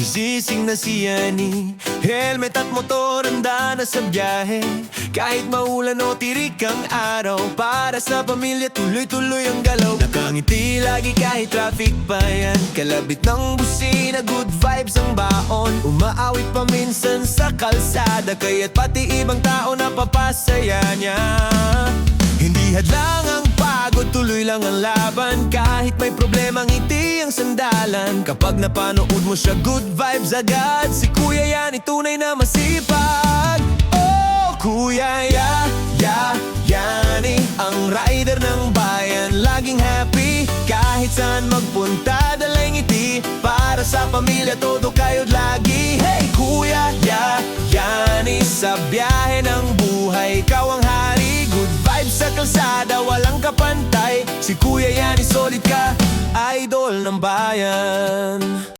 Gising na si Yani, helmet at motor handa na sa biyahe. Kahit maulan o tirik ang araw, para sa pamilya tuloy-tuloy ang galaw. Nakangiti lagi kahit traffic pa yan, kalabit ng busina, good vibes ang baon. Umaawit pa minsan sa kalsada, kaya't pati ibang tao napapasaya niya. Hindi hadlang ang pagod, tuloy lang ang laban. Kahit may problema, ngiti ang sandalan. Kapag napanood mo siya, good vibes agad. Si Kuya Yani, tunay na masipag. Oh, Kuya Yani, ang rider ng bayan. Laging happy, kahit saan magpunta, dalay ngiti. Para sa pamilya, todo kayo't lagi. Hey, Kuya Yani, sa biyahe ng buhay, ikaw ang hari. Good vibes sa kalsada, walang kapantay. Si Kuya Yani